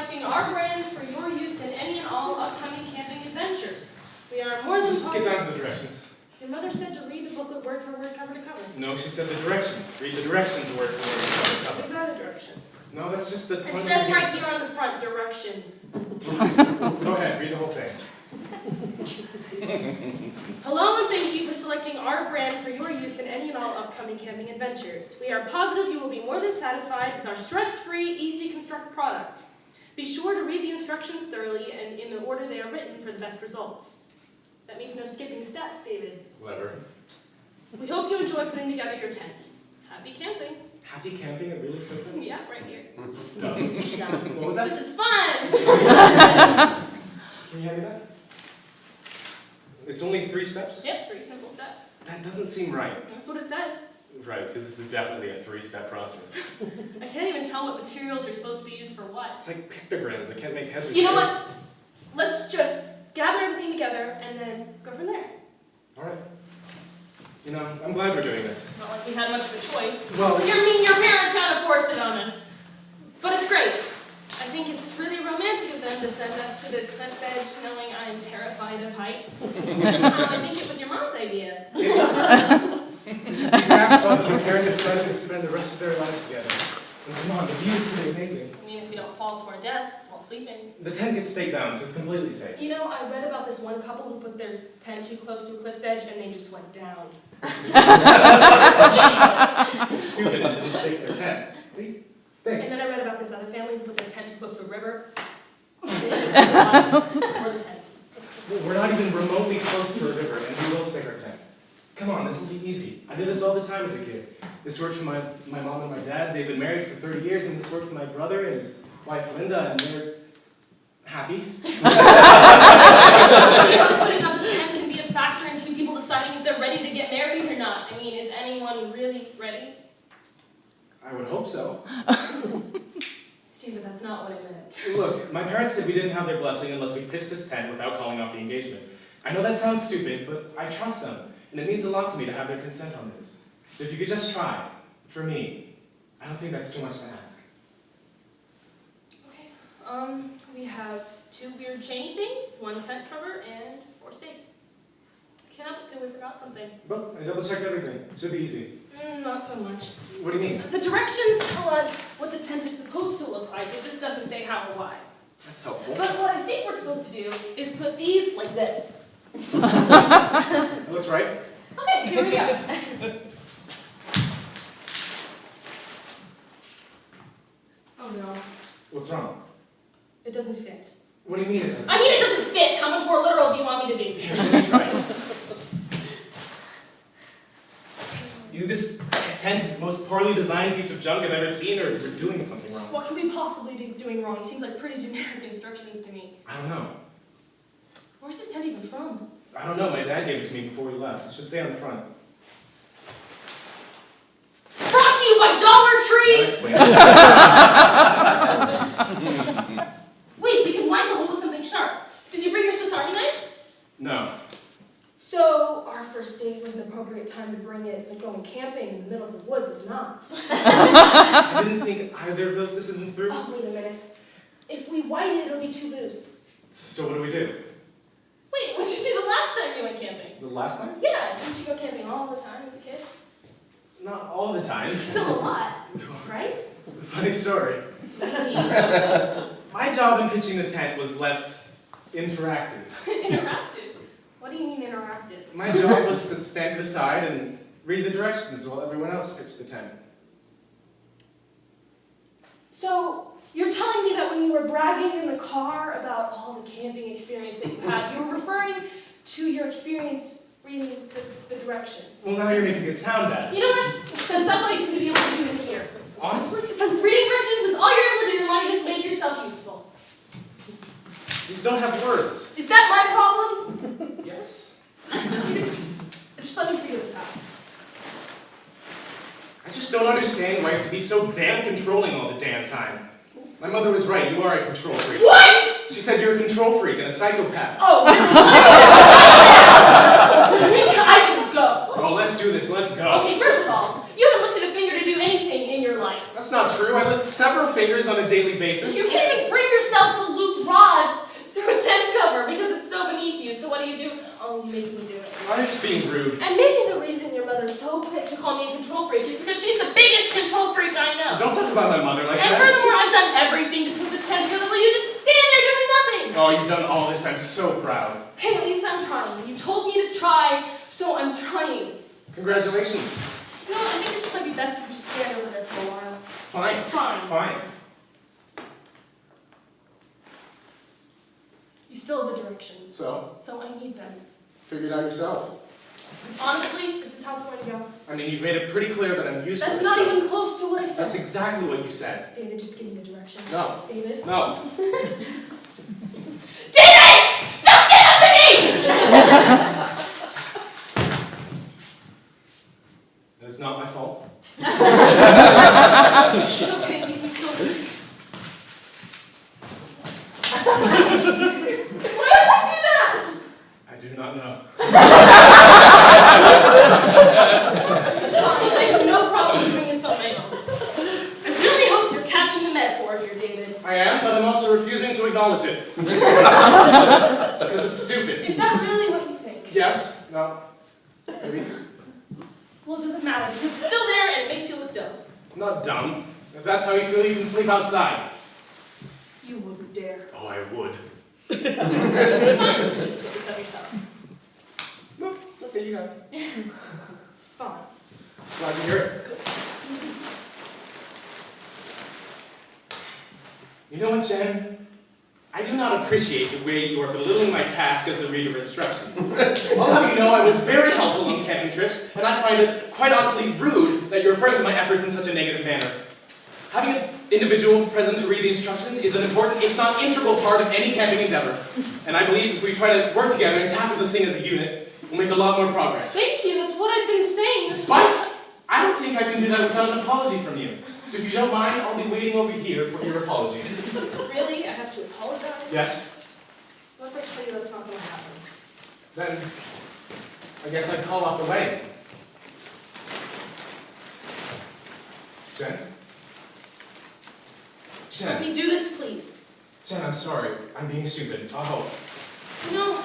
selecting our brand for your use in any and all upcoming camping adventures. We are more than Just get down to the directions. Your mother said to read the booklet word for word, cover to cover. No, she said the directions. Read the directions word for word, cover to cover. These are the directions. No, that's just the... It says right here on the front, directions. Go ahead, read the whole thing. Hello and thank you for selecting our brand for your use in any and all upcoming camping adventures. We are positive you will be more than satisfied with our stress-free, easy-to-construct product. Be sure to read the instructions thoroughly and in the order they are written for the best results. That means no skipping steps, David. Whatever. We hope you enjoy putting together your tent. Happy camping. Happy camping? It really says that? Yeah, right here. It's dumb. This is dumb. What was that? This is fun! Can you hand me that? It's only 3 steps? Yep, 3 simple steps. That doesn't seem right. That's what it says. Right, because this is definitely a 3-step process. I can't even tell what materials are supposed to be used for what. It's like pictograms. I can't make heads or You know tails. what? Let's just gather everything together and then go from there. All right. You know, I'm glad we're doing this. It's not like we had much of a choice. Well, Your parents kind of forced it on us. But it's great. I think it's really romantic of them to send us to this cliff's edge knowing I'm terrified of heights. I think it was your mom's idea. it is. This is the exact spot that my parents decided to spend the rest of their lives together. And come on, the view is pretty amazing. I mean, if we don't fall to our deaths while sleeping. The tent gets staked down, so it's completely safe. You know, I read about this one couple who put their tent too close to a cliff's edge and they just went down. Stupid, it didn't stake their tent. See? Stakes. And then I read about this other family who put their tent too close to a river. Or the tent. We're not even remotely close to a river, and we will stake our tent. Come on, this will be easy. I did this all the time as a kid. This worked for my mom and my dad. They've been married for 30 years, and this worked for my brother and his wife Linda, and they're happy. Putting up a tent can be a factor into people deciding if they're ready to get married or not. I mean, is anyone really ready? I would hope so. David, that's not what I meant. Look, my parents said we didn't have their blessing unless we pitched this tent without calling off the engagement. I know that sounds stupid, but I trust them, and it means a lot to me to have their consent on this. So if you could just try, for me, I don't think that's too much to ask. Okay, we have 2 weird chainy things, 1 tent cover, and 4 stakes. I can't help but feel we forgot something. But I double-checked everything. It should be easy. Not so much. What do you mean? The directions tell us what the tent is supposed to look like. It just doesn't say how or why. That's helpful. But what I think we're supposed to do is put these like this. That looks right. Okay, here we go. Oh no, What's wrong? it doesn't fit. What do you mean it doesn't? I mean it doesn't fit! How much more literal do you want me to be? Here, let me try. This tent is the most poorly designed piece of junk I've ever seen, or you're doing something wrong. What can we possibly be doing wrong? It seems like pretty generic instructions to me. I don't know. Where's this tent even from? I don't know. My dad gave it to me before we left. It should say on the front. Brought to you by Dollar I'll Tree! explain. Wait, we can line the hole with something sharp. Did you bring your Swiss Army knife? No. So, our first date was an appropriate time to bring it, but going camping in the middle of the woods is not. I didn't think either of those decisions through. Oh, wait a minute. If we whiten it, it'll be too loose. So what do we do? Wait, what'd you do the last time you went camping? The last time? Yeah, didn't you go camping all the time as a kid? Not all the time. Still a lot, right? Funny story. What do you mean? My job in pitching the tent was less interactive. Interactive? What do you mean interactive? My job was to stand to the side and read the directions while everyone else pitched the tent. So, you're telling me that when you were bragging in the car about all the camping experience that you had, you were referring to your experience reading the directions? Well, now you're making it sound bad. You know what? Since that's all you seem to be able to do in here. Honestly? Since reading directions is all you're able to do, why don't you just make yourself useful? You just don't have words. Is that my problem? Yes? Just let me figure this out. I just don't understand why you have to be so damn controlling all the damn time. My mother was right, you are a control freak. What? She said you're a control freak and a psychopath. Oh, I can go. Oh, let's do this, let's go. Okay, first of all, you haven't lifted a finger to do anything in your life. That's That's not true. I lift several fingers on a daily basis. You can't even bring yourself to loop rods through a tent cover because it's so beneath you. So what do? Oh, you make me do it. Why are you just being rude? And maybe the reason your mother's so quick to call me a control freak is because she's the biggest control freak I know. Don't talk about my mother like And that. furthermore, I've done everything to put this tent together, but you just stand there doing nothing. Oh, you've done all this. I'm so proud. Hey, at least I'm trying. You told me to try, so I'm trying. Congratulations. You know what? I think it just might be best if you just stand over there for a while. Fine. Fine. Fine. You still have the directions. So, I need them. figure it out yourself. Honestly, this is how it's going to go. I mean, you've made it pretty clear that I'm useless. That's not so- even close to what I said. That's exactly what you said. David, just give me the directions. No. David? No. David! Just give it to me! It's not my fault. It's okay, we can still do it. Why did you do that? I do not know. It's fine, I have no problem doing this on my own. I really hope you're catching the metaphor here, David. I am, but I'm also refusing to acknowledge it. Because it's stupid. Is that really what you think? Yes? No? Maybe? Well, it doesn't matter, because it's still there and it makes you look dumb. I'm not dumb. If that's how you feel, you can sleep outside. You wouldn't dare. Oh, I would. Fine, you can just put this up yourself. No, it's okay, you got it. Fine. Glad to hear it. You know what, Jen? I do not appreciate the way you are belittling my task as the reader of instructions. I'll have you know I was very helpful on camping trips, and I find it quite honestly rude that you're referring to my efforts in such a negative manner. Having an individual present to read the instructions is an important, if not integral part of any camping endeavor. And I believe if we try to work together and tackle this thing as a unit, we'll make a lot more progress. Thank you, that's what I've been saying this But whole I don't think I can do that without an apology from you. So if you don't mind, I'll be waiting over here for your apology. Really? I have to apologize? Yes? What if I tell you that's not going to happen? Then I guess I'd call off the wedding. Jen? Just let me do this, please. Jen, I'm sorry. I'm being stupid. I'll help. You know,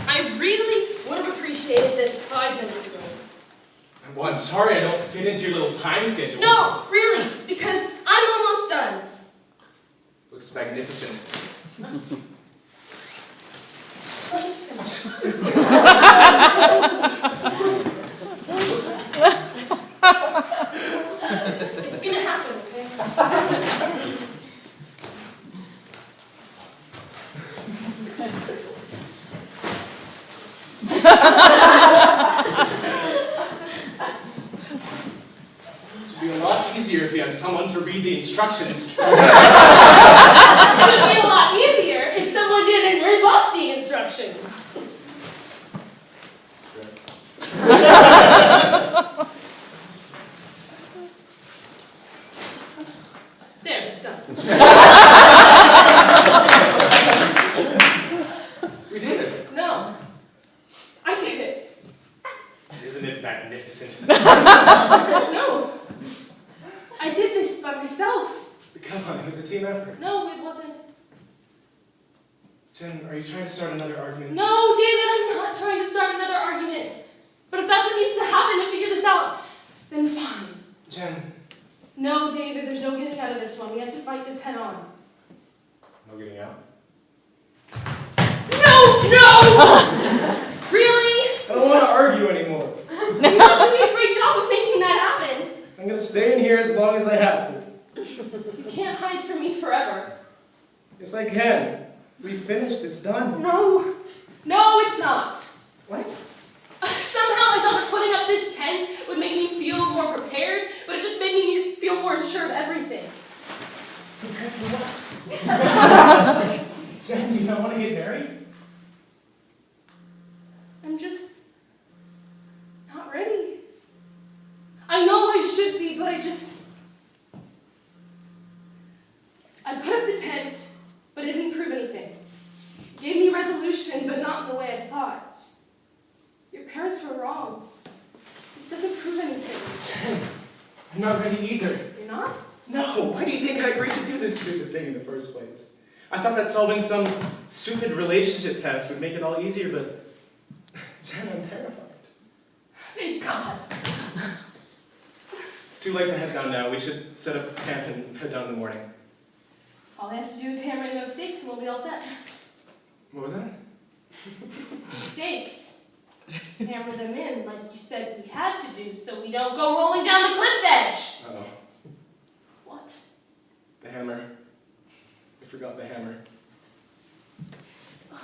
I really would have appreciated this 5 minutes ago. Well, I'm sorry I don't fit into your little time schedule. No, really, because I'm almost done. Looks magnificent. Let me finish. It's gonna happen, okay? This would be a lot easier if you had someone to read the instructions. It would be a lot easier if someone didn't rip up the instructions. There, it's done. We did it. No, I did it. Isn't it magnificent? No, I did this by myself. Come on, it was a team effort. No, it wasn't. Jen, are you trying to start another argument? No, David, I'm not trying to start another argument. But if that's what needs to happen to figure this out, then fine. Jen. No, David, there's no getting out of this one. We have to fight this head on. No getting out? No! Really? I don't want to argue anymore. You're not doing a great job of making that happen. I'm going to stay in here as long as I have to. You can't hide from me forever. Yes, I can. We finished. It's done. No. No, it's not. What? Somehow I thought that putting up this tent would make me feel more prepared, but it just made me feel more unsure of everything. Prepared for what? Jen, do you not want to get married? I'm just not ready. I know I should be, but I put up the tent, but it didn't prove anything. It gave me resolution, but not in the way I thought. Your parents were wrong. This doesn't prove anything. Jen, I'm not ready either. You're not? No, why do you think I agreed to do this stupid thing in the first place? I thought that solving some stupid relationship test would make it all easier, but Jen, I'm terrified. Thank God. It's too late to head down now. We should set up camp and head down in the morning. All we have to do is hammer in those stakes and we'll be all set. What was that? Stakes. Hammer them in like you said we had to do so we don't go rolling down the cliff's edge. Uh-oh. What? The hammer. I forgot the hammer. Oh.